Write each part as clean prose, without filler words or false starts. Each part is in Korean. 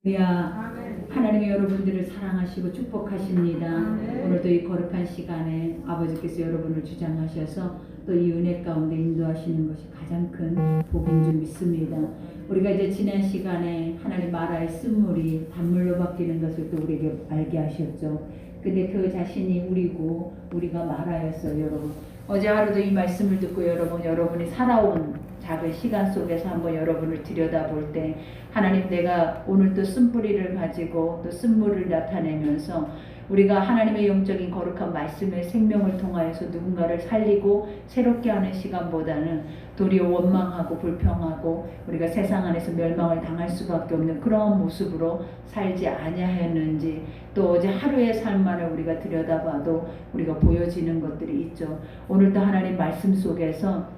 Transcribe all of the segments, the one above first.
할렐루야. 하나님이 여러분들을 사랑하시고 축복하십니다. 오늘도 이 거룩한 시간에 아버지께서 여러분을 주장하셔서 또 이 은혜 가운데 인도하시는 것이 가장 큰 복인 줄 믿습니다. 우리가 이제 지난 시간에 하나님 마라의 쓴물이 단물로 바뀌는 것을 또 우리에게 알게 하셨죠. 근데 그 자신이 우리고 우리가 마라였어요, 여러분. 어제 하루도 이 말씀을 듣고 여러분이 살아온 작은 시간 속에서 한번 여러분을 들여다볼 때 하나님, 내가 오늘 또 쓴뿌리를 가지고 또 쓴물을 나타내면서 우리가 하나님의 영적인 거룩한 말씀의 생명을 통하여서 누군가를 살리고 새롭게 하는 시간보다는 도리어 원망하고 불평하고 우리가 세상 안에서 멸망을 당할 수밖에 없는 그런 모습으로 살지 아니하였는지, 또 어제 하루의 삶만을 우리가 들여다봐도 우리가 보여지는 것들이 있죠. 오늘도 하나님 말씀 속에서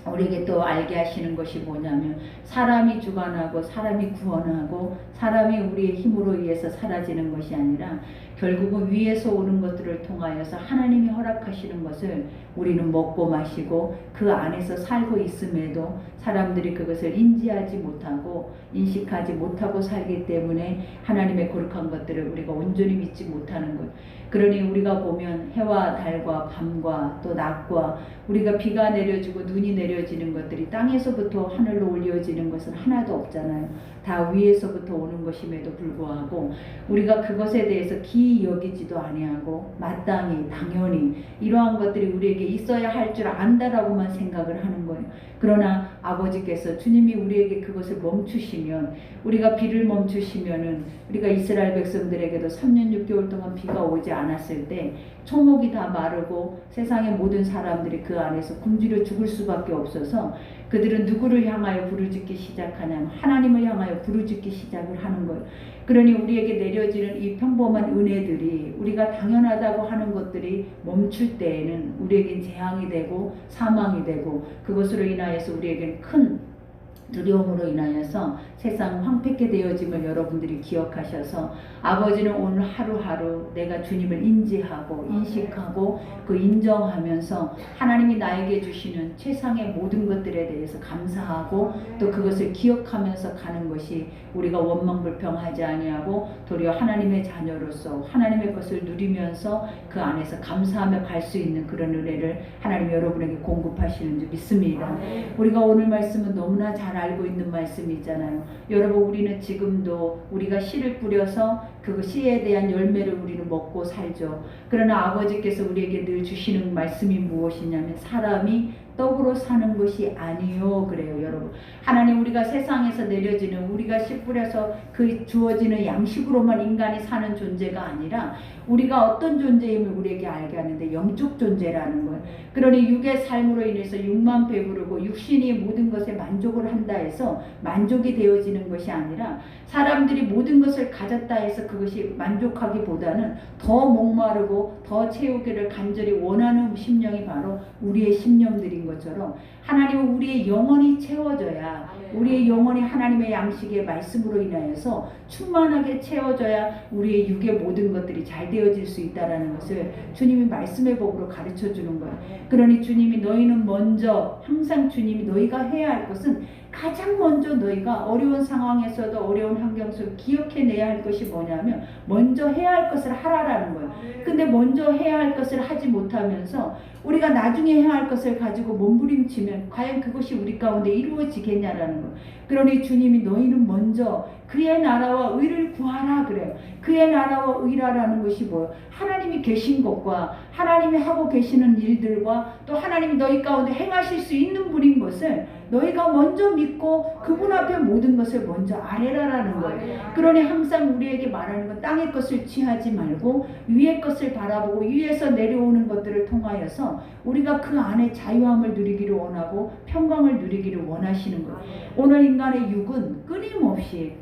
우리에게 또 알게 하시는 것이 뭐냐면, 사람이 주관하고 사람이 구원하고 사람이 우리의 힘으로 의해서 사라지는 것이 아니라 결국은 위에서 오는 것들을 통하여서 하나님이 허락하시는 것을 우리는 먹고 마시고 그 안에서 살고 있음에도 사람들이 그것을 인지하지 못하고 인식하지 못하고 살기 때문에 하나님의 거룩한 것들을 우리가 온전히 믿지 못하는 것. 그러니 우리가 보면 해와 달과 밤과 또 낮과 우리가 비가 내려지고 눈이 내려지는 것들이 땅에서부터 하늘로 올려지는 것은 하나도 없잖아요. 다 위에서부터 오는 것임에도 불구하고 우리가 그것에 대해서 기이 여기지도 아니하고 마땅히 당연히 이러한 것들이 우리에게 있어야 할 줄 안다라고만 생각을 하는 거예요. 그러나 아버지께서, 주님이 우리에게 그것을 멈추시면, 우리가 비를 멈추시면은, 우리가 이스라엘 백성들에게도 3년 6개월 동안 비가 오지 않았을 때 초목이 다 마르고 세상의 모든 사람들이 그 안에서 굶주려 죽을 수밖에 없어서 그들은 누구를 향하여 부르짖기 시작하냐면 하나님을 향하여 부르짖기 시작을 하는 거예요. 그러니 우리에게 내려지는 이 평범한 은혜들이, 우리가 당연하다고 하는 것들이 멈출 때에는 우리에겐 재앙이 되고 사망이 되고, 그것으로 인하여서 우리에겐 큰 두려움으로 인하여서 세상 황폐케 되어짐을 여러분들이 기억하셔서, 아버지는 오늘 하루하루 내가 주님을 인지하고 인식하고 그 인정하면서 하나님이 나에게 주시는 최상의 모든 것들에 대해서 감사하고 또 그것을 기억하면서 가는 것이, 우리가 원망불평하지 아니하고 도리어 하나님의 자녀로서 하나님의 것을 누리면서 그 안에서 감사하며 갈 수 있는 그런 은혜를 하나님 여러분에게 공급하시는 줄 믿습니다. 우리가 오늘 말씀은 너무나 잘 알고 있는 말씀이잖아요. 여러분, 우리는 지금도 우리가 씨를 뿌려서 그 씨에 대한 열매를 우리는 먹고 살죠. 그러나 아버지께서 우리에게 늘 주시는 말씀이 무엇이냐면, 사람이 떡으로 사는 것이 아니요 그래요. 여러분, 하나님, 우리가 세상에서 내려지는, 우리가 씨 뿌려서 그 주어지는 양식으로만 인간이 사는 존재가 아니라 우리가 어떤 존재임을 우리에게 알게 하는데 영적 존재라는 거예요. 그러니 육의 삶으로 인해서 육만 배부르고 육신이 모든 것에 만족을 한다 해서 만족이 되어지는 것이 아니라, 사람들이 모든 것을 가졌다 해서 그것이 만족하기보다는 더 목마르고 더 채우기를 간절히 원하는 심령이 바로 우리의 심령들인 것처럼, 하나님은 우리의 영혼이 채워져야, 우리의 영혼이 하나님의 양식의 말씀으로 인하여서 충만하게 채워져야 우리의 육의 모든 것들이 잘 되어질 수 있다는 것을 주님이 말씀의 법으로 가르쳐 주는 거예요. 그러니 주님이, 너희는 먼저, 항상 주님이 너희가 해야 할 것은 가장 먼저 너희가 어려운 상황에서도 어려운 환경 속에 기억해내야 할 것이 뭐냐면, 먼저 해야 할 것을 하라라는 거예요. 근데 먼저 해야 할 것을 하지 못하면서 우리가 나중에 해야 할 것을 가지고 몸부림치면 과연 그것이 우리 가운데 이루어지겠냐라는 거예요. 그러니 주님이 너희는 먼저 그의 나라와 의를 구하라 그래요. 그의 나라와 의라라는 것이 뭐예요? 하나님이 계신 것과 하나님이 하고 계시는 일들과 또 하나님이 너희 가운데 행하실 수 있는 분인 것을 너희가 먼저 믿고 그분 앞에 모든 것을 먼저 아뢰라라는 거예요. 그러니 항상 우리에게 말하는 건, 땅의 것을 취하지 말고 위의 것을 바라보고 위에서 내려오는 것들을 통하여서 우리가 그 안에 자유함을 누리기를 원하고 평강을 누리기를 원하시는 거예요. 오늘 인간의 육은 끊임없이,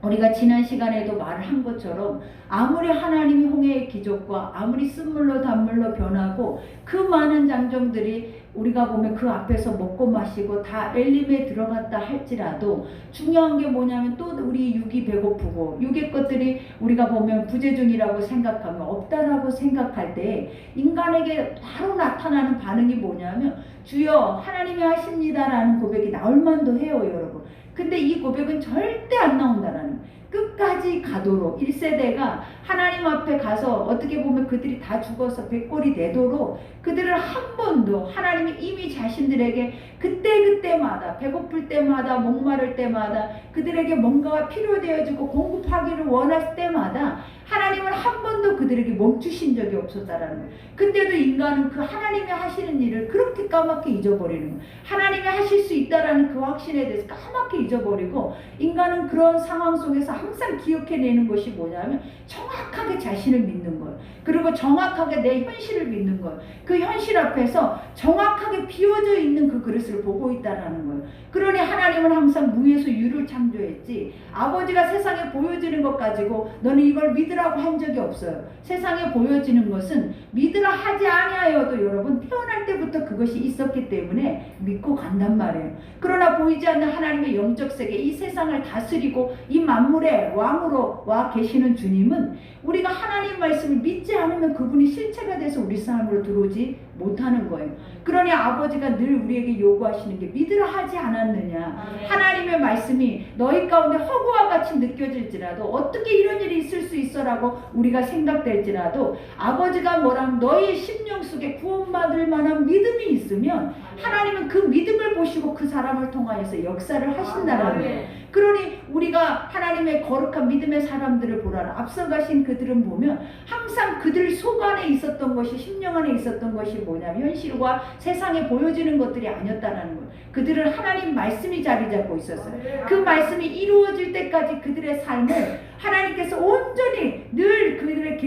우리가 지난 시간에도 말한 것처럼, 아무리 하나님이 홍해의 기적과 아무리 쓴물로 단물로 변하고 그 많은 장정들이 우리가 보면 그 앞에서 먹고 마시고 다 엘림에 들어갔다 할지라도, 중요한 게 뭐냐면 또 우리 육이 배고프고 육의 것들이 우리가 보면 부재중이라고 생각하면, 없다라고 생각할 때 인간에게 바로 나타나는 반응이 뭐냐면, 주여 하나님이 하십니다라는 고백이 나올 만도 해요, 여러분. 근데 이 고백은 절대 안 나온다라는, 끝까지 끝까지 가도록 1세대가 하나님 앞에 가서 어떻게 보면 그들이 다 죽어서 백골이 되도록 그들을 한 번도 하나님이 이미 자신들에게 그때마다 배고플 때마다 목마를 때마다 그들에게 뭔가가 필요되어지고 공급하기를 원할 때마다 하나님은 한 번도 그들에게 멈추신 적이 없었다라는 거예요. 근데도 인간은 그 하나님이 하시는 일을 그렇게 까맣게 잊어버리는 거예요. 하나님이 하실 수 있다라는 그 확신에 대해서 까맣게 잊어버리고 인간은 그런 상황 속에서 항상 기억해내는 것이 뭐냐면 정확하게 자신을 믿는 거예요. 그리고 정확하게 내 현실을 믿는 거예요. 그 현실 앞에서 정확하게 비워져 있는 그 그릇을 보고 있다라는 거예요. 그러니 하나님은 항상 무에서 유를 창조했지 아버지가 세상에 보여지는 것 가지고 너는 이걸 믿으라고 한 적이 없어요. 세상에 보여지는 것은 믿으라 하지 아니하여도 여러분 태어날 때부터 그것이 있었기 때문에 믿고 간단 말이에요. 그러나 보이지 않는 하나님의 영적 세계 이 세상을 다스리고 이 만물의 왕으로 와 계시는 주님은 우리가 하나님 말씀을 믿지 않으면 그분이 실체가 돼서 우리 삶으로 들어오지 못하는 거예요. 그러니 아버지가 늘 우리에게 요구하시는 게 믿으라 하지 않았느냐. 하나님의 말씀이 너희 가운데 허구와 같이 느껴질지라도 어떻게 이런 일이 있을 수 있어라고 우리가 생각될지라도 아버지가 뭐라면 너희 심령 속에 구원받을 만한 믿음이 있으면 하나님은 그 믿음을 보시고 그 사람을 통하여서 역사를 하신다는 거예요. 그러니 우리가 하나님의 거룩한 믿음의 사람들을 보라라. 앞서가신 그들은 보면 항상 그들 속 안에 있었던 것이 심령 안에 있었던 것이 뭐냐면 현실과 세상에 보여지는 것들이 아니었다는 거예요. 그들은 하나님 말씀이 자리 잡고 있었어요. 그 말씀이 이루어질 때까지 그들의 삶을 하나님께서 온전히 늘 그들의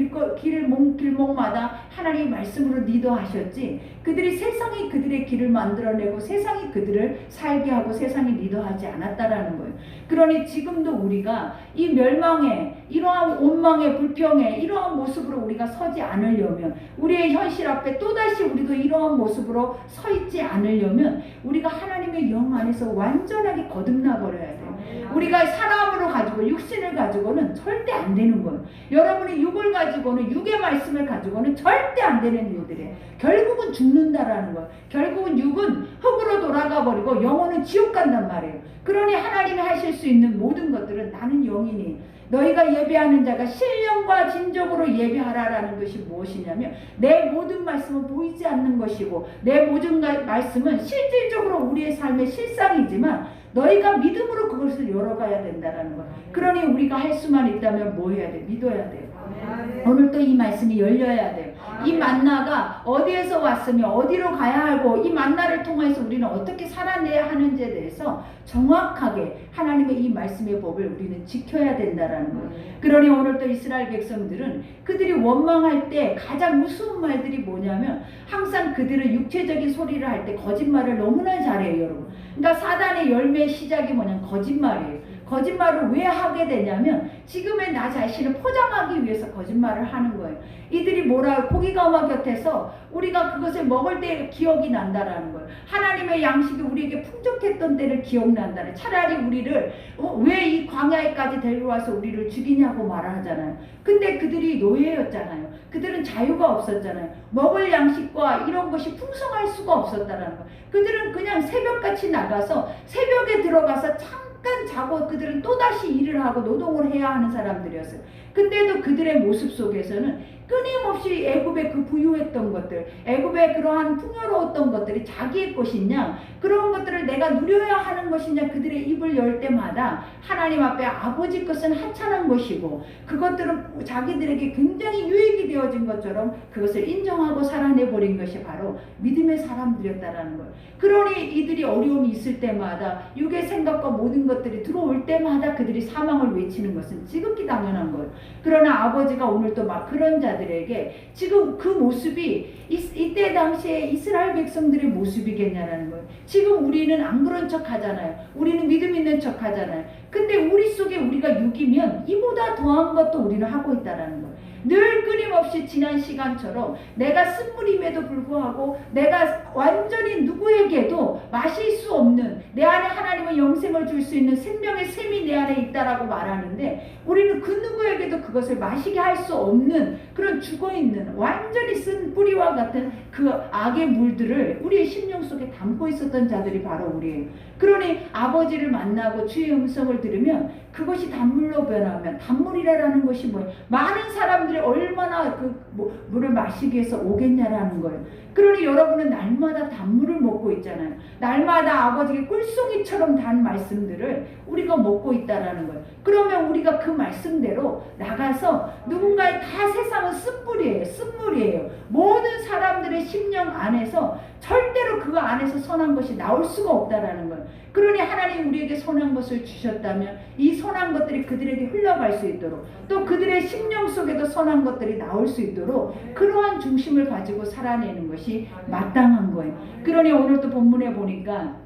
길목마다 하나님의 말씀으로 리더하셨지 그들이 세상이 그들의 길을 만들어내고 세상이 그들을 살게 하고 세상이 리더하지 않았다라는 거예요. 그러니 지금도 우리가 이 멸망에 이러한 원망의 불평에 이러한 모습으로 우리가 서지 않으려면 우리의 현실 앞에 또다시 우리도 이러한 모습으로 서 있지 않으려면 우리가 하나님의 영 안에서 완전하게 거듭나 버려야 돼요. 우리가 사람으로 가지고 육신을 가지고는 절대 안 되는 거예요. 여러분이 육을 가지고는 육의 말씀을 가지고는 절대 안 되는 일들이에요. 결국은 죽는다라는 거예요. 결국은 육은 흙으로 돌아가 버리고 영혼은 지옥 간단 말이에요. 그러니 하나님이 하실 수 있는 모든 것들은 나는 영이니 너희가 예배하는 자가 신령과 진정으로 예배하라라는 것이 무엇이냐면 내 모든 말씀은 보이지 않는 것이고 내 모든 말씀은 실질적으로 우리의 삶의 실상이지만 너희가 믿음으로 그것을 열어가야 된다는 거예요. 그러니 우리가 할 수만 있다면 뭐 해야 돼? 믿어야 돼요. 오늘 또 이 말씀이 열려야 돼요. 이 만나가 어디에서 왔으며 어디로 가야 하고 이 만나를 통해서 우리는 어떻게 살아내야 하는지에 대해서 정확하게 하나님의 이 말씀의 법을 우리는 지켜야 된다는 거예요. 그러니 오늘 또 이스라엘 백성들은 그들이 원망할 때 가장 무서운 말들이 뭐냐면 항상 그들은 육체적인 소리를 할 때 거짓말을 너무나 잘해요, 여러분. 그러니까 사단의 열매의 시작이 뭐냐면 거짓말이에요. 거짓말을 왜 하게 되냐면 지금의 나 자신을 포장하기 위해서 거짓말을 하는 거예요. 이들이 뭐라 고기가마 곁에서 우리가 그것을 먹을 때 기억이 난다라는 거예요. 하나님의 양식이 우리에게 풍족했던 때를 기억난다는. 차라리 우리를 왜 이 광야에까지 데려와서 우리를 죽이냐고 말하잖아요. 근데 그들이 노예였잖아요. 그들은 자유가 없었잖아요. 먹을 양식과 이런 것이 풍성할 수가 없었다라는 거예요. 그들은 그냥 새벽같이 나가서 새벽에 들어가서 잠깐 자고 그들은 또다시 일을 하고 노동을 해야 하는 사람들이었어요. 근데도 그들의 모습 속에서는 끊임없이 애굽의 그 부유했던 것들, 애굽의 그러한 풍요로웠던 것들이 자기의 것이냐, 그런 것들을 내가 누려야 하는 것이냐, 그들의 입을 열 때마다 하나님 앞에 아버지 것은 하찮은 것이고 그것들은 자기들에게 굉장히 유익이 되어진 것처럼 그것을 인정하고 살아내버린 것이 바로 믿음의 사람들이었다라는 거예요. 그러니 이들이 어려움이 있을 때마다 육의 생각과 모든 것들이 들어올 때마다 그들이 사망을 외치는 것은 지극히 당연한 거예요. 그러나 아버지가 오늘 또 막 그런 자들에게 지금 그 모습이 이때 당시에 이스라엘 백성들의 모습이겠냐라는 거예요. 지금 우리는 안 그런 척 하잖아요. 우리는 믿음 있는 척 하잖아요. 근데 우리 속에 우리가 육이면 이보다 더한 것도 우리는 하고 있다라는 거예요. 늘 끊임없이 지난 시간처럼 내가 쓴물임에도 불구하고 내가 완전히 누구에게도 마실 수 없는 내 안에 하나님의 영생을 줄 수 있는 생명의 샘이 내 안에 있다라고 말하는데 우리는 그 누구에게도 그것을 마시게 할 수 없는 그런 죽어있는 완전히 쓴 뿌리와 같은 그 악의 물들을 우리의 심령 속에 담고 있었던 자들이 바로 우리예요. 그러니 아버지를 만나고 주의 음성을 들으면 그것이 단물로 변하면, 단물이라는 것이 뭐예요? 많은 사람들이 얼마나 그 물을 마시기 위해서 오겠냐라는 거예요. 그러니 여러분은 날마다 단물을 먹고 있잖아요. 날마다 아버지의 꿀송이처럼 단 말씀들을 우리가 먹고 있다라는 거예요. 그러면 우리가 그 말씀대로 나가서 누군가의, 다 세상은 쓴물이에요. 쓴물이에요. 모든 사람들의 심령 안에서 절대로 그 안에서 선한 것이 나올 수가 없다라는 거예요. 그러니 하나님 우리에게 선한 것을 주셨다면 이 선한 것들이 그들에게 흘러갈 수 있도록, 또 그들의 심령 속에도 선한 것들이 나올 수 있도록 그러한 중심을 가지고 살아내는 것이 마땅한 거예요. 그러니 오늘도 본문에 보니까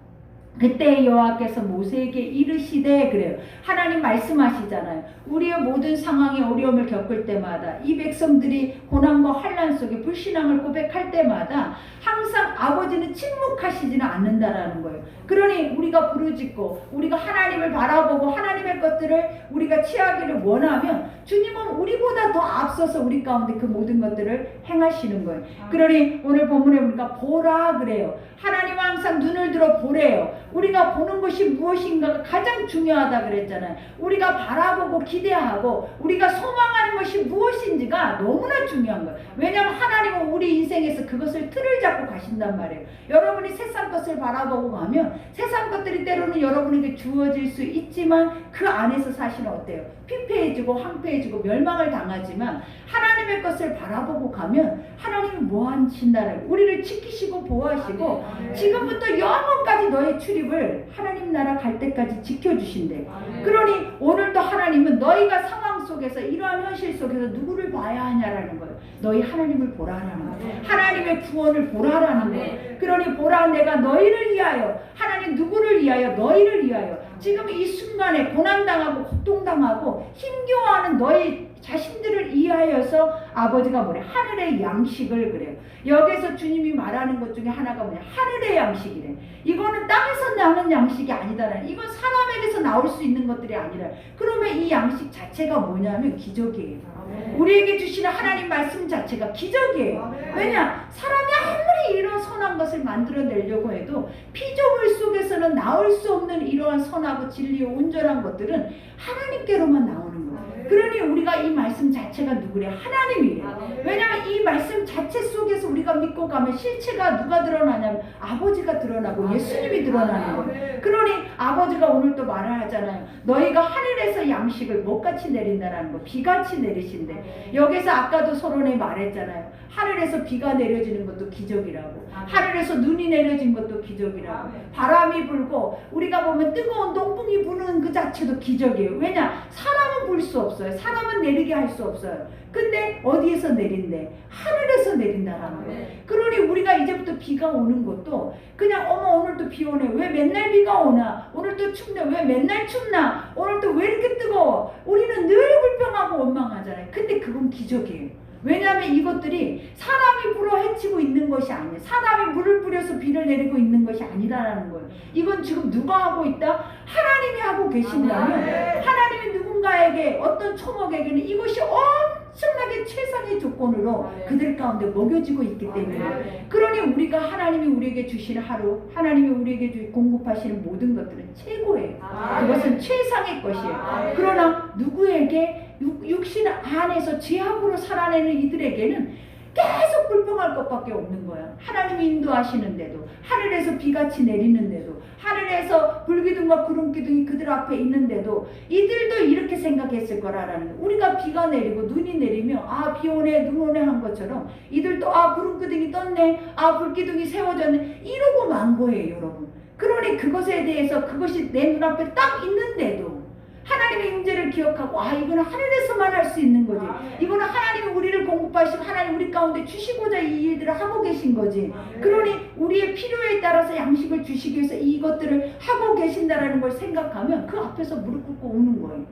그때 여호와께서 모세에게 이르시되, 그래요. 하나님 말씀하시잖아요. 우리의 모든 상황에 어려움을 겪을 때마다, 이 백성들이 고난과 환난 속에 불신앙을 고백할 때마다 항상 아버지는 침묵하시지는 않는다라는 거예요. 그러니 우리가 부르짖고 우리가 하나님을 바라보고 하나님의 것들을 우리가 취하기를 원하면 주님은 우리보다 더 앞서서 우리 가운데 그 모든 것들을 행하시는 거예요. 그러니 오늘 본문에 보니까 보라 그래요. 하나님은 항상 눈을 들어 보래요. 우리가 보는 것이 무엇인가가 가장 중요하다 그랬잖아요. 우리가 바라보고 기대하고 우리가 소망하는 것이 무엇인지가 너무나 중요한 거예요. 왜냐하면 하나님은 우리 인생에서 그것을 틀을 잡고 가신단 말이에요. 여러분이 세상 것을 바라보고 가면 세상 것들이 때로는 여러분에게 주어질 수 있지만 그 안에서 사실은 어때요? 피폐해지고 황폐해지고 멸망을 당하지만 하나님의 것을 바라보고 가면 하나님이 뭐 하신다는, 우리를 지키시고 보호하시고 지금부터 영원까지 너의 출입을 하나님 나라 갈 때까지 지켜주신대. 그러니 오늘도 하나님은 너희가 상황 속에서 이러한 현실 속에서 누구를 봐야 하냐라는 거예요. 너희 하나님을 보라라는 거예요. 하나님의 구원을 보라라는 거예요. 그러니 보라, 내가 너희를 위하여, 하나님 누구를 위하여? 너희를 위하여. 지금 이 순간에 고난당하고 고통당하고 힘겨워하는 너희 자신들을 위하여서 아버지가 뭐래? 하늘의 양식을, 그래요. 여기서 주님이 말하는 것 중에 하나가 뭐냐? 하늘의 양식이래. 이거는 땅에서 나는 양식이 아니다라. 이건 사람에게서 나올 수 있는 것들이 아니라. 그러면 이 양식 자체가 뭐냐면 기적이에요. 우리에게 주시는 하나님 말씀 자체가 기적이에요. 왜냐? 사람이 아무리 이런 선한 것을 만들어내려고 해도 피조물 속에서는 나올 수 없는 이러한 선하고 진리의 온전한 것들은 하나님께로만 나오는 거예요. 그러니 우리가 이 말씀 자체가 누구래? 하나님이래요. 왜냐하면 이 말씀 자체 속에서 우리가 믿고 가면 실체가 누가 드러나냐면 아버지가 드러나고 예수님이 드러나는 거예요. 그러니 아버지가 오늘 또 말을 하잖아요. 너희가 하늘에서 양식을 뭐같이 내린다라는 거, 비같이 내리신대. 여기서 아까도 서론에 말했잖아요. 하늘에서 비가 내려지는 것도 기적이라고, 하늘에서 눈이 내려진 것도 기적이라고, 바람이 불고 우리가 보면 뜨거운 동풍이 부는 그 자체도 기적이에요. 왜냐? 사람은 불 수 없어요. 사람은 내리게 할 수 없어요. 근데 어디에서 내린대? 하늘에서 내린다라는 거예요. 그러니 우리가 이제부터 비가 오는 것도 그냥 어머 오늘도 비 오네, 왜 맨날 비가 오나, 오늘도 춥네, 왜 맨날 춥나, 오늘도 왜 이렇게 뜨거워, 우리는 늘 불평하고 원망하잖아요. 근데 그건 기적이에요. 왜냐하면 이것들이 사람이 불어 헤치고 있는 것이 아니에요. 사람이 물을 뿌려서 비를 내리고 있는 것이 아니라는 거예요. 이건 지금 누가 하고 있다? 하나님이 하고 계신다면, 하나님이 누군가에게, 어떤 초목에게는 이것이 엄청나게 최상의 조건으로 그들 가운데 먹여지고 있기 때문에, 그러니 우리가 하나님이 우리에게 주시는 하루, 하나님이 우리에게 공급하시는 모든 것들은 최고예요. 그것은 최상의 것이에요. 그러나 누구에게 육신 안에서 죄악으로 살아내는 이들에게는 계속 불평할 것밖에 없는 거야. 하나님이 인도하시는데도, 하늘에서 비같이 내리는데도, 하늘에서 불기둥과 구름기둥이 그들 앞에 있는데도 이들도 이렇게 생각했을 거라는 거야. 우리가 비가 내리고 눈이 내리면 아 비 오네 눈 오네 한 것처럼 이들도 아 구름기둥이 떴네, 아 불기둥이 세워졌네, 이러고 만 거예요 여러분. 그러니 그것에 대해서, 그것이 내 눈앞에 딱 있는데도 하나님의 임재를 기억하고 아 이거는 하늘에서만 할 수 있는 거지, 이거는 하나님이 우리를 공급하시고 하나님 우리 가운데 주시고자 이 일들을 하고 계신 거지. 그러니 우리의 필요에 따라서 양식을 주시기 위해서 이것들을 하고 계신다라는 걸 생각하면 그 앞에서 무릎 꿇고 우는 거예요.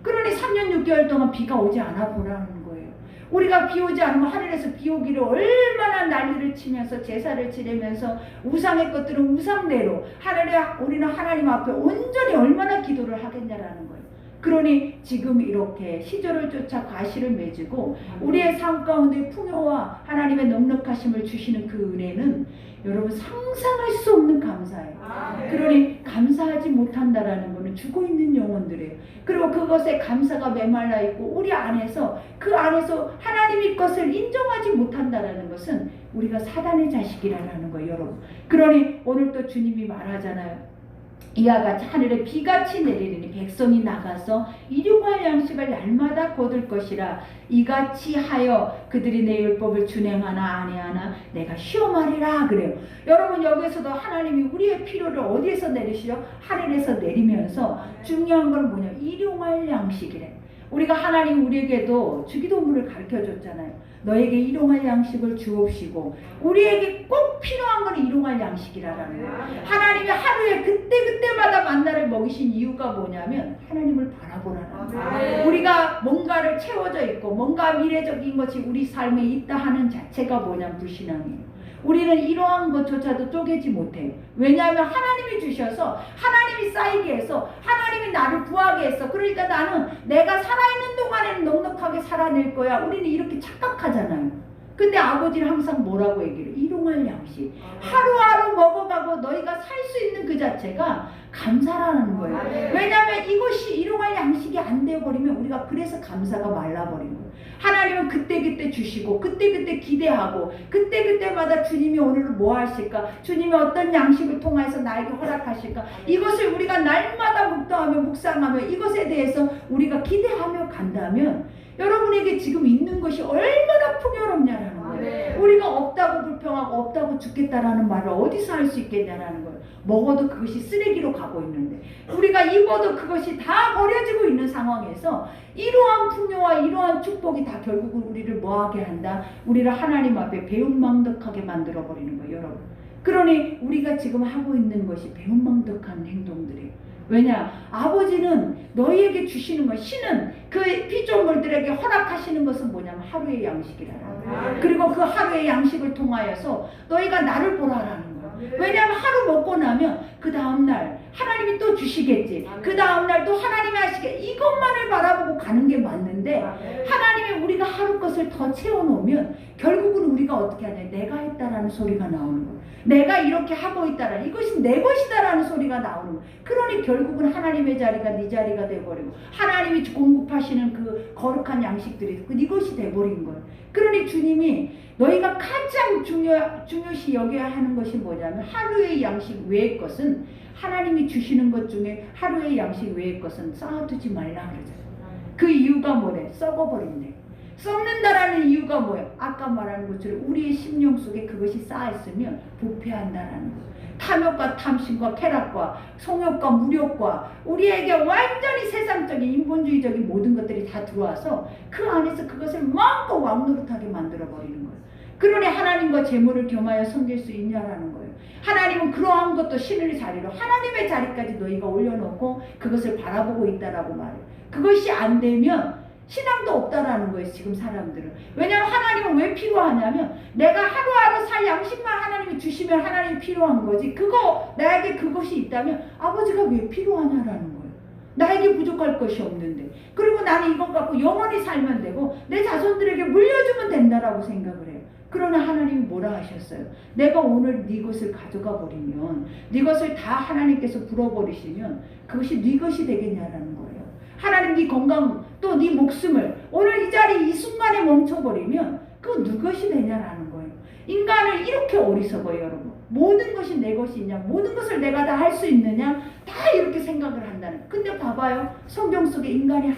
그러니 3년 6개월 동안 비가 오지 않아 보라는 거예요. 우리가 비 오지 않으면 하늘에서 비 오기를 얼마나 난리를 치면서 제사를 지내면서 우상의 것들은 우상대로 하늘에 우리는 하나님 앞에 온전히 얼마나 기도를 하겠냐라는 거예요. 그러니 지금 이렇게 시절을 쫓아 과실을 맺고 우리의 삶 가운데 풍요와 하나님의 넉넉하심을 주시는 그 은혜는 여러분 상상할 수 없는 감사예요. 그러니 감사하지 못한다라는 것은 죽어있는 영혼들이에요. 그리고 그것에 감사가 메말라 있고 우리 안에서 그 안에서 하나님의 것을 인정하지 못한다라는 것은 우리가 사단의 자식이라는 거예요, 여러분. 그러니 오늘 또 주님이 말하잖아요. 이와 같이 하늘에 비같이 내리니 백성이 나가서 일용할 양식을 날마다 거둘 것이라. 이같이 하여 그들이 내 율법을 준행하나 아니하나 내가 시험하리라 그래요. 여러분 여기서도 하나님이 우리의 필요를 어디에서 내리시죠? 하늘에서 내리면서 중요한 건 뭐냐? 일용할 양식이래. 우리가 하나님 우리에게도 주기도문을 가르쳐줬잖아요. 너에게 일용할 양식을 주옵시고 우리에게 꼭 필요한 건 일용할 양식이라는 거예요. 하나님이 하루에 그때그때마다 만나를 먹이신 이유가 뭐냐면 하나님을 바라보라는 거예요. 우리가 뭔가를 채워져 있고 뭔가 미래적인 것이 우리 삶에 있다 하는 자체가 뭐냐면 불신앙이에요. 우리는 이러한 것조차도 쪼개지 못해요. 왜냐하면 하나님이 주셔서 하나님이 쌓이게 해서 하나님이 나를 구하게 했어. 그러니까 나는 내가 살아있는 동안에는 넉넉하게 살아낼 거야. 우리는 이렇게 착각하잖아요. 근데 아버지는 항상 뭐라고 얘기를 해요? 일용할 양식. 하루하루 먹어가고 너희가 살 수 있는 그 자체가 감사라는 거예요. 왜냐하면 이것이 일용할 양식이 안 되어버리면 우리가 그래서 감사가 말라버린 거예요. 하나님은 그때그때 주시고 그때그때 기대하고 그때그때마다 주님이 오늘 뭐 하실까? 주님이 어떤 양식을 통해서 나에게 허락하실까? 이것을 우리가 날마다 묵도하며 묵상하며 이것에 대해서 우리가 기대하며 간다면 여러분에게 지금 있는 것이 얼마나 풍요롭냐라는 거예요. 우리가 없다고 불평하고 없다고 죽겠다라는 말을 어디서 할 수 있겠냐라는 거예요. 먹어도 그것이 쓰레기로 가고 있는데 우리가 입어도 그것이 다 버려지고 있는 상황에서 이러한 풍요와 이러한 축복이 다 결국은 우리를 뭐하게 한다? 우리를 하나님 앞에 배은망덕하게 만들어버리는 거예요, 여러분. 그러니 우리가 지금 하고 있는 것이 배은망덕한 행동들이에요. 왜냐? 아버지는 너희에게 주시는 것, 신은 그 피조물들에게 허락하시는 것은 뭐냐면 하루의 양식이라는 거예요. 그리고 그 하루의 양식을 통하여서 너희가 나를 보라라는 거예요. 왜냐하면 하루 먹고 나면 그 다음날 하나님이 또 주시겠지. 그 다음날 또 하나님이 하시겠지. 이것만을 바라보고 가는 게 맞는데 하나님이 우리가 하루 것을 더 채워놓으면 결국은 우리가 어떻게 하냐? 내가 했다라는 소리가 나오는 거예요. 내가 이렇게 하고 있다라는, 이것이 내 것이다라는 소리가 나오는 거예요. 그러니 결국은 하나님의 자리가 네 자리가 돼버리고 하나님이 공급하시는 그 거룩한 양식들이 이것이 돼버린 거예요. 그러니 주님이 너희가 가장 중요시 여겨야 하는 것이 뭐냐면 하루의 양식 외의 것은 하나님이 주시는 것 중에 하루의 양식 외의 것은 쌓아두지 말라 그러잖아요. 그 이유가 뭐래? 썩어버린대. 썩는다라는 이유가 뭐예요? 아까 말하는 것처럼 우리의 심령 속에 그것이 쌓여있으면 부패한다라는 거예요. 탐욕과 탐심과 쾌락과 성욕과 무력과 우리에게 완전히 세상적인 인본주의적인 모든 것들이 다 들어와서 그 안에서 그것을 마음껏 왕노릇하게 만들어버리는 거예요. 그러니 하나님과 재물을 겸하여 섬길 수 있냐라는 거예요. 하나님은 그러한 것도 신의 자리로 하나님의 자리까지 너희가 올려놓고 그것을 바라보고 있다라고 말해요. 그것이 안 되면 신앙도 없다라는 거예요, 지금 사람들은. 왜냐하면 하나님은 왜 필요하냐면 내가 하루하루 살 양식만 하나님이 주시면 하나님이 필요한 거지. 나에게 그것이 있다면 아버지가 왜 필요하냐라는 거예요. 나에게 부족할 것이 없는데. 그리고 나는 이것 갖고 영원히 살면 되고 내 자손들에게 물려주면 된다라고 생각을 해요. 그러나 하나님이 뭐라 하셨어요? 내가 오늘 네 것을 가져가 버리면 네 것을 다 하나님께서 불어버리시면 그것이 네 것이 되겠냐라는 거예요. 하나님 네 건강 또 네 목숨을 오늘 이 자리 이 순간에 멈춰버리면 그건 네 것이 되냐라는 거예요. 인간을 이렇게 어리석어요, 여러분. 모든 것이 내 것이 있냐, 모든 것을 내가 다 할 수 있느냐, 다 이렇게 생각을 한다는. 근데 봐봐요, 성경 속에 인간이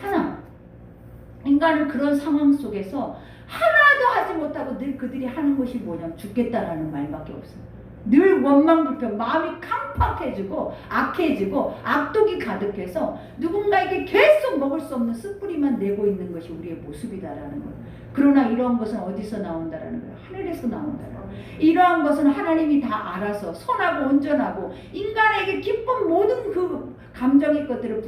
인간은 그런 상황 속에서 하나도 하지 못하고 늘 그들이 하는 것이 뭐냐면 죽겠다라는 말밖에 없어요. 늘 원망불평, 마음이 캄팍해지고 악해지고 악독이 가득해서 누군가에게 계속 먹을 수 없는 쓴뿌리만 내고 있는 것이 우리의 모습이다라는 거예요. 그러나 이러한 것은 어디서 나온다라는 거예요? 하늘에서 나온다라는 거예요. 이러한 것은 하나님이 다 알아서 선하고 온전하고 인간에게 기쁜 모든 그 감정의 것들을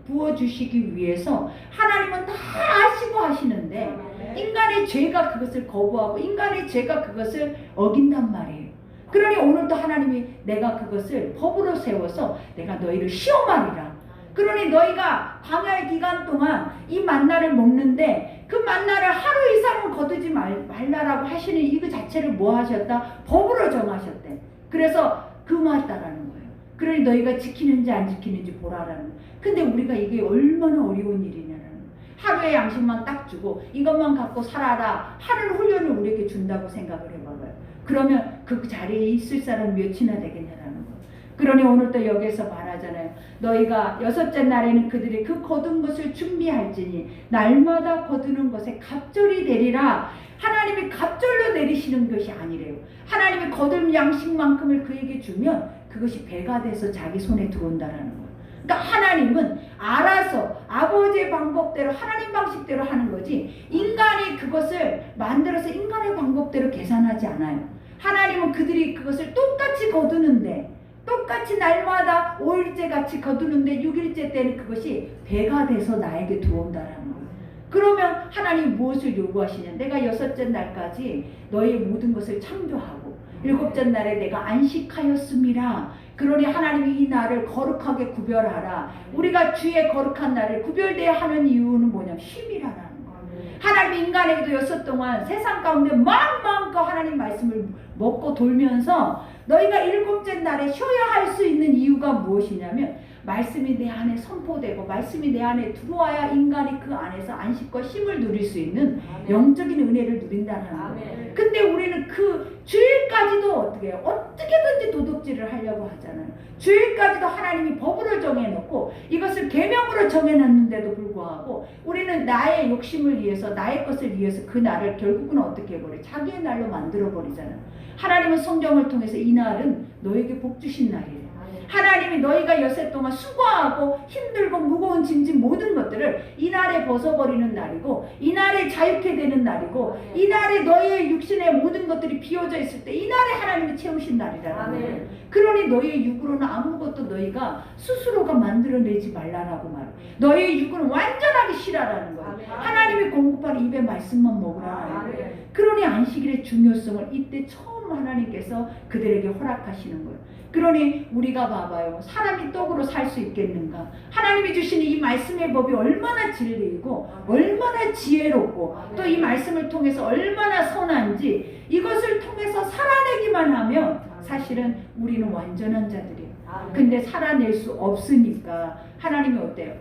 부어주시기 위해서 하나님은 다 아시고 하시는데 인간의 죄가 그것을 거부하고 인간의 죄가 그것을 어긴단 말이에요. 그러니 오늘도 하나님이 내가 그것을 법으로 세워서 내가 너희를 시험하리라. 그러니 너희가 광야의 기간 동안 이 만나를 먹는데 그 만나를 하루 이상은 거두지 말라라고 하시는 이거 자체를 뭐 하셨다? 법으로 정하셨대. 그래서 금하였다라는 거예요. 그러니 너희가 지키는지 안 지키는지 보라라는 거예요. 근데 우리가 이게 얼마나 어려운 일이냐라는 거예요. 하루의 양식만 딱 주고 이것만 갖고 살아라 하는 훈련을 우리에게 준다고 생각을 해봐봐요. 그러면 그 자리에 있을 사람 몇이나 되겠냐라는 거예요. 그러니 오늘 또 여기서 말하잖아요. 너희가 여섯째 날에는 그들이 그 거둔 것을 준비할지니 날마다 거두는 것에 갑절이 되리라. 하나님이 갑절로 내리시는 것이 아니래요. 하나님이 거둘 양식만큼을 그에게 주면 그것이 배가 돼서 자기 손에 들어온다라는 거예요. 그러니까 하나님은 알아서 아버지의 방법대로 하나님 방식대로 하는 거지 인간이 그것을 만들어서 인간의 방법대로 계산하지 않아요. 하나님은 그들이 그것을 똑같이 거두는데 똑같이 날마다 5일째 같이 거두는데 6일째 때는 그것이 배가 돼서 나에게 들어온다라는 거예요. 그러면 하나님이 무엇을 요구하시냐? 내가 여섯째 날까지 너의 모든 것을 창조하고 일곱째 날에 내가 안식하였음이라. 그러니 하나님이 이 날을 거룩하게 구별하라. 우리가 주의 거룩한 날을 구별되어야 하는 이유는 뭐냐면 쉼이라는 거예요. 하나님이 인간에게도 여섯 동안 세상 가운데 마음껏 하나님 말씀을 먹고 돌면서 너희가 일곱째 날에 쉬어야 할 수 있는 이유가 무엇이냐면 말씀이 내 안에 선포되고 말씀이 내 안에 들어와야 인간이 그 안에서 안식과 쉼을 누릴 수 있는 영적인 은혜를 누린다는 거예요. 근데 우리는 그 주일까지도 어떻게 해요? 어떻게든지 도둑질을 하려고 하잖아요. 주일까지도 하나님이 법으로 정해놓고 이것을 계명으로 정해놨는데도 불구하고 우리는 나의 욕심을 위해서 나의 것을 위해서 그 날을 결국은 어떻게 해버려요? 자기의 날로 만들어버리잖아요. 하나님은 성경을 통해서 이 날은 너에게 복 주신 날이에요. 하나님이 너희가 여섯 동안 수고하고 힘들고 무거운 짐진 모든 것들을 이 날에 벗어버리는 날이고 이 날에 자유케 되는 날이고 이 날에 너희의 육신의 모든 것들이 비워져 있을 때 이 날에 하나님이 채우신 날이라는 거예요. 그러니 너희의 육으로는 아무것도 너희가 스스로가 만들어내지 말라라고 말해요. 너희의 육은 완전하게 쉬라라는 거예요. 하나님이 공급한 입의 말씀만 먹으라라는 거예요. 그러니 안식일의 중요성을 이때 처음 하나님께서 그들에게 허락하시는 거예요. 그러니 우리가 봐봐요. 사람이 떡으로 살 수 있겠는가? 하나님이 주시는 이 말씀의 법이 얼마나 진리이고 얼마나 지혜롭고 또 이 말씀을 통해서 얼마나 선한지 이것을 통해서 살아내기만 하면 사실은 우리는 완전한 자들이에요. 근데 살아낼 수 없으니까 하나님이 어때요?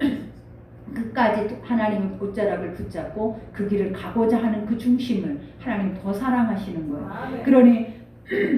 끝까지 하나님의 옷자락을 붙잡고 그 길을 가고자 하는 그 중심을 하나님 더 사랑하시는 거예요. 그러니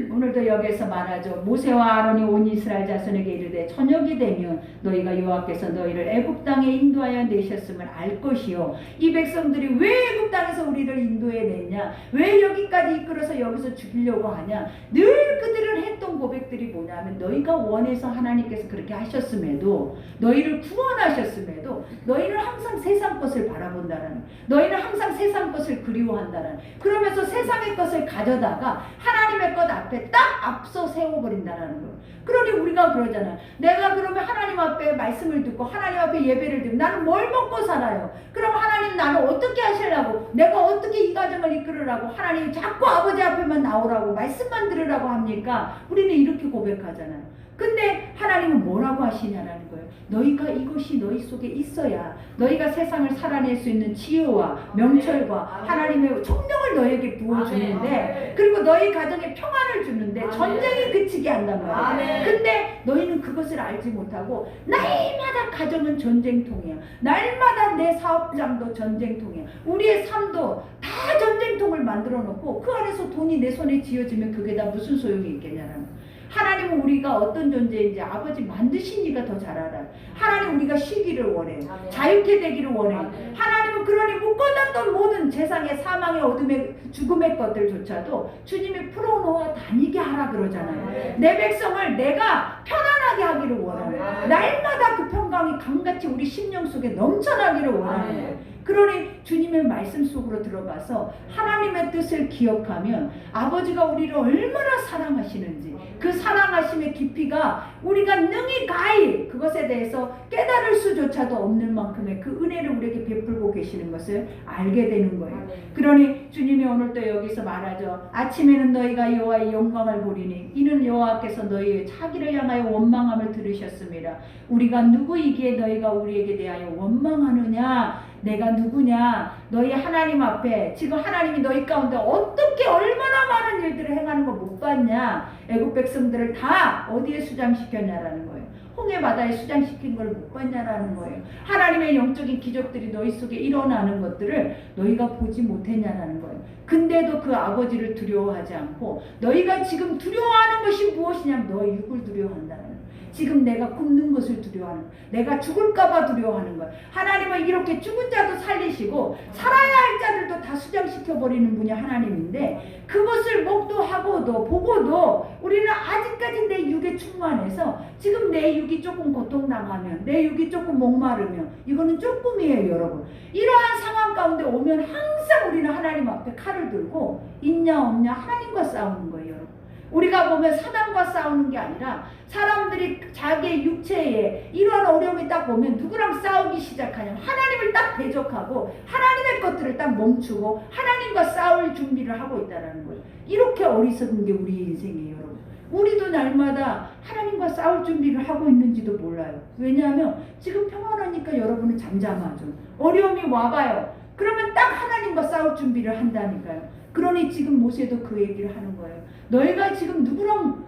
오늘도 여기에서 말하죠. 모세와 아론이 온 이스라엘 자손에게 이르되 저녁이 되면 너희가 여호와께서 너희를 애굽 땅에 인도하여 내셨음을 알 것이요. 이 백성들이 왜 애굽 땅에서 우리를 인도해 냈냐? 왜 여기까지 이끌어서 여기서 죽이려고 하냐? 늘 그들을 했던 고백들이 뭐냐면 너희가 원해서 하나님께서 그렇게 하셨음에도 너희를 구원하셨음에도 너희는 항상 세상 것을 바라본다라는, 너희는 항상 세상 것을 그리워한다라는, 그러면서 세상의 것을 가져다가 하나님의 것 앞에 딱 앞서 세워버린다는 거예요. 그러니 우리가 그러잖아요. 내가 그러면 하나님 앞에 말씀을 듣고 하나님 앞에 예배를 드리면 나는 뭘 먹고 살아요? 그럼 하나님 나는 어떻게 하시려고, 내가 어떻게 이 가정을 이끌으라고 하나님이 자꾸 아버지 앞에만 나오라고 말씀만 들으라고 합니까? 우리는 이렇게 고백하잖아요. 근데 하나님은 뭐라고 하시냐라는 거예요. 너희가 이것이 너희 속에 있어야 너희가 세상을 살아낼 수 있는 지혜와 명철과 하나님의 총명을 너희에게 부어주는데, 그리고 너희 가정에 평안을 주는데 전쟁이 그치게 한단 말이에요. 근데 너희는 그것을 알지 못하고 날마다 가정은 전쟁통이야. 날마다 내 사업장도 전쟁통이야. 우리의 삶도 다 전쟁통을 만들어 놓고 그 안에서 돈이 내 손에 쥐어지면 그게 다 무슨 소용이 있겠냐라는 거예요. 하나님은 우리가 어떤 존재인지 아버지 만드신 이가 더 잘 알아요. 하나님 우리가 쉬기를 원해요. 자유케 되기를 원해요. 하나님은 그러니 묶어놨던 모든 세상의 사망의 어둠의 죽음의 것들조차도 주님이 풀어놓아 다니게 하라 그러잖아요. 내 백성을 내가 편안하게 하기를 원해요. 날마다 그 평강이 강같이 우리 심령 속에 넘쳐나기를 원하는 거예요. 그러니 주님의 말씀 속으로 들어가서 하나님의 뜻을 기억하면 아버지가 우리를 얼마나 사랑하시는지, 그 사랑하심의 깊이가 우리가 능히 가히 그것에 대해서 깨달을 수조차도 없는 만큼의 그 은혜를 우리에게 베풀고 계시는 것을 알게 되는 거예요. 그러니 주님이 오늘 또 여기서 말하죠. 아침에는 너희가 여호와의 영광을 보리니 이는 여호와께서 너희의 자기를 향하여 원망함을 들으셨습니다. 우리가 누구이기에 너희가 우리에게 대하여 원망하느냐? 내가 누구냐? 너희 하나님 앞에 지금 하나님이 너희 가운데 어떻게 얼마나 많은 일들을 행하는 거 못 봤냐? 애국 백성들을 다 어디에 수장시켰냐라는 거예요. 홍해 바다에 수장시킨 걸 못 봤냐라는 거예요. 하나님의 영적인 기적들이 너희 속에 일어나는 것들을 너희가 보지 못했냐라는 거예요. 근데도 그 아버지를 두려워하지 않고 너희가 지금 두려워하는 것이 무엇이냐면 너희 육을 두려워한다는 거예요. 지금 내가 굶는 것을 두려워하는 거예요. 내가 죽을까봐 두려워하는 거예요. 하나님은 이렇게 죽은 자도 살리시고 살아야 할 자들도 다 수장시켜버리는 분이 하나님인데 그것을 목도하고도 보고도 우리는 아직까지 내 육에 충만해서 지금 내 육이 조금 고통당하면 내 육이 조금 목마르면 이거는 조금이에요 여러분. 이러한 상황 가운데 오면 항상 우리는 하나님 앞에 칼을 들고 있냐 없냐 하나님과 싸우는 거예요 여러분. 우리가 보면 사단과 싸우는 게 아니라 사람들이 자기의 육체에 이러한 어려움이 딱 보면 누구랑 싸우기 시작하냐면 하나님을 딱 대적하고 하나님의 것들을 딱 멈추고 하나님과 싸울 준비를 하고 있다는 거예요. 이렇게 어리석은 게 우리의 인생이에요 여러분. 우리도 날마다 하나님과 싸울 준비를 하고 있는지도 몰라요. 왜냐하면 지금 평안하니까 여러분은 잠잠하죠. 어려움이 와봐요. 그러면 딱 하나님과 싸울 준비를 한다니까요. 그러니 지금 모세도 그 얘기를 하는 거예요. 너희가 지금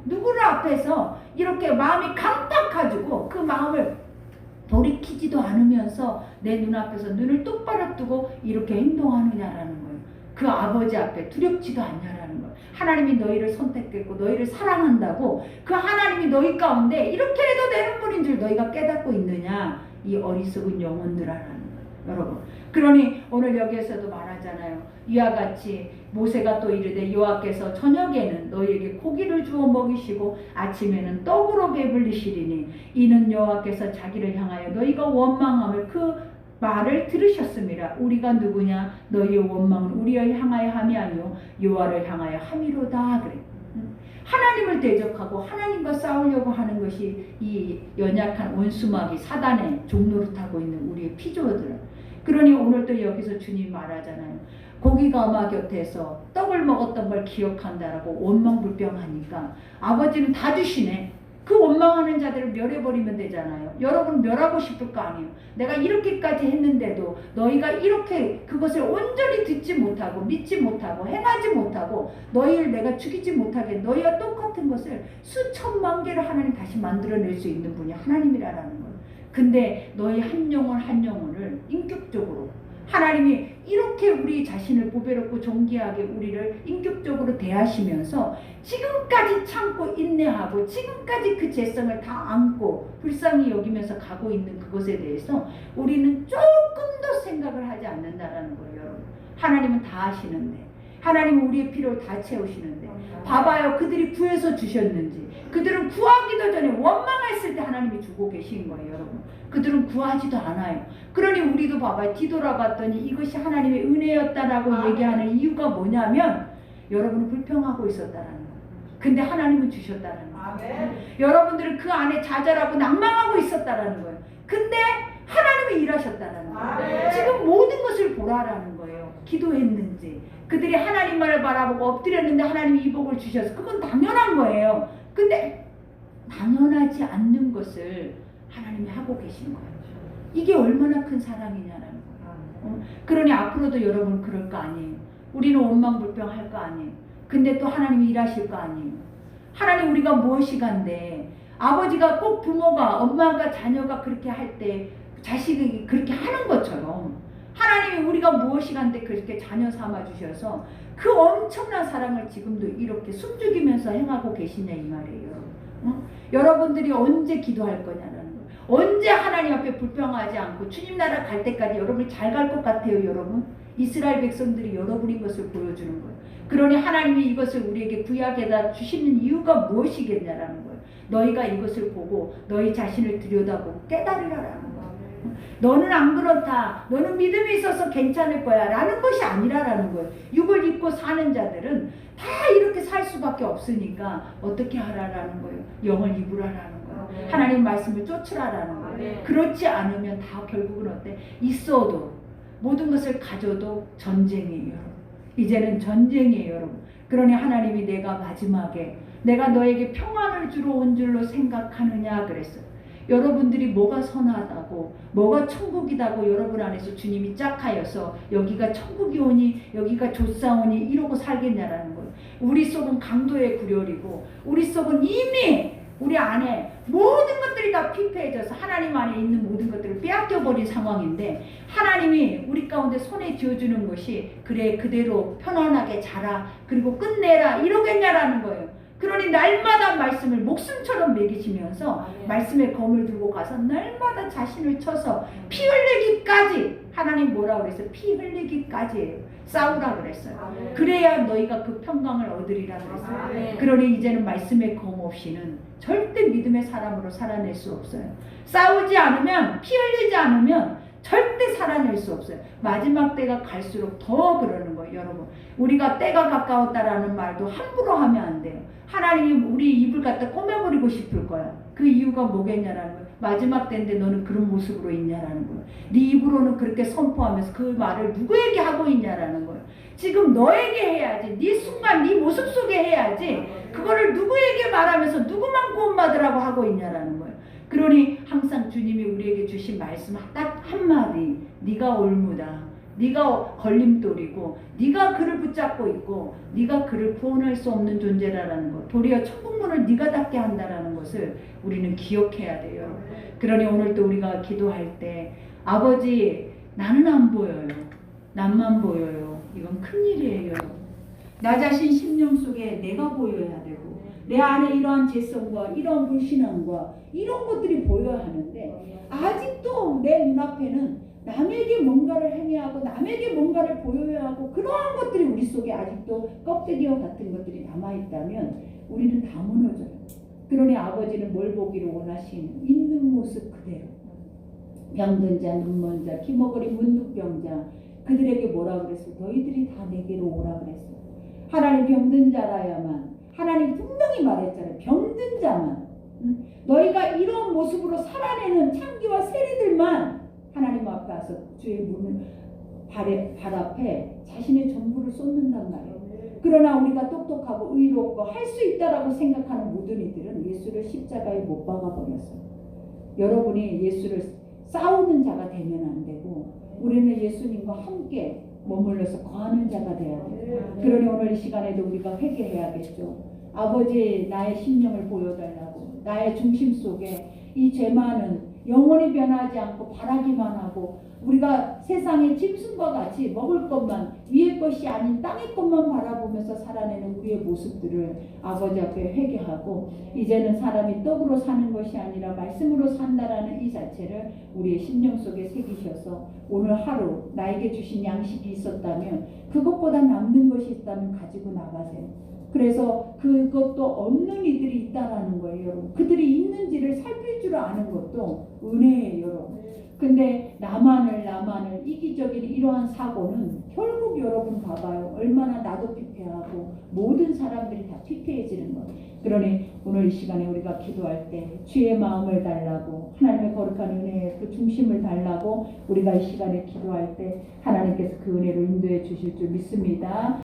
누구를 앞에서 이렇게 마음이 강팍가지고 그 마음을 돌이키지도 않으면서 내 눈앞에서 눈을 똑바로 뜨고 이렇게 행동하느냐라는 거예요. 그 아버지 앞에 두렵지도 않냐라는 거예요. 하나님이 너희를 선택했고 너희를 사랑한다고 그 하나님이 너희 가운데 이렇게 해도 되는 분인 줄 너희가 깨닫고 있느냐? 이 어리석은 영혼들아라는 거예요. 여러분. 그러니 오늘 여기에서도 말하잖아요. 이와 같이 모세가 또 이르되 여호와께서 저녁에는 너희에게 고기를 주어 먹이시고 아침에는 떡으로 배불리시리니 이는 여호와께서 자기를 향하여 너희가 원망함을 그 말을 들으셨습니다. 우리가 누구냐? 너희의 원망은 우리를 향하여 함이 아니요 여호와를 향하여 함이로다 그래. 하나님을 대적하고 하나님과 싸우려고 하는 것이 이 연약한 원수마귀 사단의 종노릇하고 있는 우리의 피조들. 그러니 오늘도 여기서 주님 말하잖아요. 고기가 엄마 곁에서 떡을 먹었던 걸 기억한다라고 원망불평하니까 아버지는 다 주시네. 그 원망하는 자들을 멸해버리면 되잖아요. 여러분 멸하고 싶을 거 아니에요. 내가 이렇게까지 했는데도 너희가 이렇게 그것을 온전히 듣지 못하고 믿지 못하고 행하지 못하고 너희를 내가 죽이지 못하게 너희와 똑같은 것을 수천만 개를 하나님 다시 만들어낼 수 있는 분이 하나님이라는 거예요. 근데 너희 한 영혼 한 영혼을 인격적으로 하나님이 이렇게 우리 자신을 보배롭고 존귀하게 우리를 인격적으로 대하시면서 지금까지 참고 인내하고 지금까지 그 죄성을 다 안고 불쌍히 여기면서 가고 있는 그것에 대해서 우리는 조금도 생각을 하지 않는다라는 거예요. 여러분. 하나님은 다 하시는데 하나님은 우리의 필요를 다 채우시는데 봐봐요. 그들이 구해서 주셨는지 그들은 구하기도 전에 원망했을 때 하나님이 주고 계신 거예요. 여러분. 그들은 구하지도 않아요. 그러니 우리도 봐봐요. 뒤돌아봤더니 이것이 하나님의 은혜였다라고 얘기하는 이유가 뭐냐면 여러분은 불평하고 있었다라는 거예요. 근데 하나님은 주셨다라는 거예요. 여러분들은 그 안에 좌절하고 낭망하고 있었다라는 거예요. 근데 하나님이 일하셨다라는 거예요. 지금 모든 것을 보라라는 거예요. 기도했는지 그들이 하나님만을 바라보고 엎드렸는데 하나님이 이 복을 주셔서 그건 당연한 거예요. 근데 당연하지 않는 것을 하나님이 하고 계신 거예요. 이게 얼마나 큰 사랑이냐라는 거예요. 그러니 앞으로도 여러분 그럴 거 아니에요. 우리는 원망불평할 거 아니에요. 근데 또 하나님이 일하실 거 아니에요. 하나님 우리가 무엇이 간데 아버지가 꼭 부모가 엄마가 자녀가 그렇게 할 때 자식이 그렇게 하는 것처럼 하나님이 우리가 무엇이 간데 그렇게 자녀 삼아 주셔서 그 엄청난 사랑을 지금도 이렇게 숨죽이면서 행하고 계시냐 이 말이에요. 여러분들이 언제 기도할 거냐라는 거예요. 언제 하나님 앞에 불평하지 않고 주님 나라 갈 때까지 여러분이 잘 갈 것 같아요. 여러분 이스라엘 백성들이 여러분인 것을 보여주는 거예요. 그러니 하나님이 이것을 우리에게 구약에다 주시는 이유가 무엇이겠냐라는 거예요. 너희가 이것을 보고 너희 자신을 들여다보고 깨달으라라는 거예요. 너는 안 그렇다. 너는 믿음이 있어서 괜찮을 거야. 라는 것이 아니라라는 거예요. 육을 입고 사는 자들은 다 이렇게 살 수밖에 없으니까 어떻게 하라라는 거예요. 영을 입으라라는 거예요. 하나님 말씀을 쫓으라라는 거예요. 그렇지 않으면 다 결국은 어때? 있어도 모든 것을 가져도 전쟁이에요. 이제는 전쟁이에요, 여러분. 그러니 하나님이 내가 마지막에 내가 너에게 평안을 주러 온 줄로 생각하느냐 그랬어요. 여러분들이 뭐가 선하다고 뭐가 천국이다고 여러분 안에서 주님이 짝하여서 여기가 천국이 오니 여기가 좋사오니 이러고 살겠냐라는 거예요. 우리 속은 강도의 굴혈이고 우리 속은 이미 우리 안에 모든 것들이 다 피폐해져서 하나님 안에 있는 모든 것들을 빼앗겨버린 상황인데 하나님이 우리 가운데 손에 쥐어주는 것이 그래 그대로 편안하게 자라 그리고 끝내라 이러겠냐라는 거예요. 그러니 날마다 말씀을 목숨처럼 먹이시면서 말씀의 검을 들고 가서 날마다 자신을 쳐서 피 흘리기까지 하나님 뭐라 그랬어요? 피 흘리기까지예요. 싸우라 그랬어요. 그래야 너희가 그 평강을 얻으리라 그랬어요. 그러니 이제는 말씀의 검 없이는 절대 믿음의 사람으로 살아낼 수 없어요. 싸우지 않으면 피 흘리지 않으면 절대 살아낼 수 없어요. 마지막 때가 갈수록 더 그러는 거예요. 여러분 우리가 때가 가까웠다라는 말도 함부로 하면 안 돼요. 하나님이 우리 입을 갖다 꼬매버리고 싶을 거야. 그 이유가 뭐겠냐라는 거예요. 마지막 때인데 너는 그런 모습으로 있냐라는 거예요. 네 입으로는 그렇게 선포하면서 그 말을 누구에게 하고 있냐라는 거예요. 지금 너에게 해야지. 네 순간 네 모습 속에 해야지. 그거를 누구에게 말하면서 누구만 구원받으라고 하고 있냐라는 거예요. 그러니 항상 주님이 우리에게 주신 말씀 딱 한마디 네가 올무다. 네가 걸림돌이고 네가 그를 붙잡고 있고 네가 그를 구원할 수 없는 존재라는 것 도리어 천국문을 네가 닫게 한다는 것을 우리는 기억해야 돼요. 그러니 오늘 또 우리가 기도할 때 아버지 나는 안 보여요. 남만 보여요. 이건 큰일이에요. 나 자신 심령 속에 내가 보여야 되고 내 안에 이러한 죄성과 이러한 불신앙과 이런 것들이 보여야 하는데 아직도 내 눈앞에는 남에게 뭔가를 행해야 하고 남에게 뭔가를 보여야 하고 그러한 것들이 우리 속에 아직도 껍데기와 같은 것들이 남아있다면 우리는 다 무너져요. 그러니 아버지는 뭘 보기를 원하시는 있는 모습 그대로 병든 자, 눈먼 자, 기머거리 문둥병자 그들에게 뭐라 그랬어요? 너희들이 다 내게로 오라 그랬어요. 하나님 병든 자라야만 하나님 분명히 말했잖아요. 병든 자만 너희가 이런 모습으로 살아내는 창기와 세리들만 하나님 앞에 와서 주의 문을 발 앞에 자신의 전부를 쏟는단 말이에요. 그러나 우리가 똑똑하고 의롭고 할 수 있다라고 생각하는 모든 이들은 예수를 십자가에 못 박아버렸어요. 여러분이 예수를 싸우는 자가 되면 안 되고 우리는 예수님과 함께 머물러서 거하는 자가 돼야 돼요. 그러니 오늘 이 시간에도 우리가 회개해야겠죠. 아버지 나의 심령을 보여달라고 나의 중심 속에 이 죄만은 영원히 변하지 않고 바라기만 하고 우리가 세상의 짐승과 같이 먹을 것만 위의 것이 아닌 땅의 것만 바라보면서 살아내는 우리의 모습들을 아버지 앞에 회개하고 이제는 사람이 떡으로 사는 것이 아니라 말씀으로 산다라는 이 자체를 우리의 심령 속에 새기셔서 오늘 하루 나에게 주신 양식이 있었다면 그것보다 남는 것이 있다면 가지고 나가세요. 그래서 그것도 없는 이들이 있다라는 거예요, 여러분. 그들이 있는지를 살필 줄 아는 것도 은혜예요, 여러분. 근데 나만을 이기적인 이러한 사고는 결국 여러분 봐봐요. 얼마나 나도 피폐하고 모든 사람들이 다 피폐해지는 거예요. 그러니 오늘 이 시간에 우리가 기도할 때 주의 마음을 달라고 하나님의 거룩한 은혜의 그 중심을 달라고 우리가 이 시간에 기도할 때 하나님께서 그 은혜로 인도해 주실 줄 믿습니다.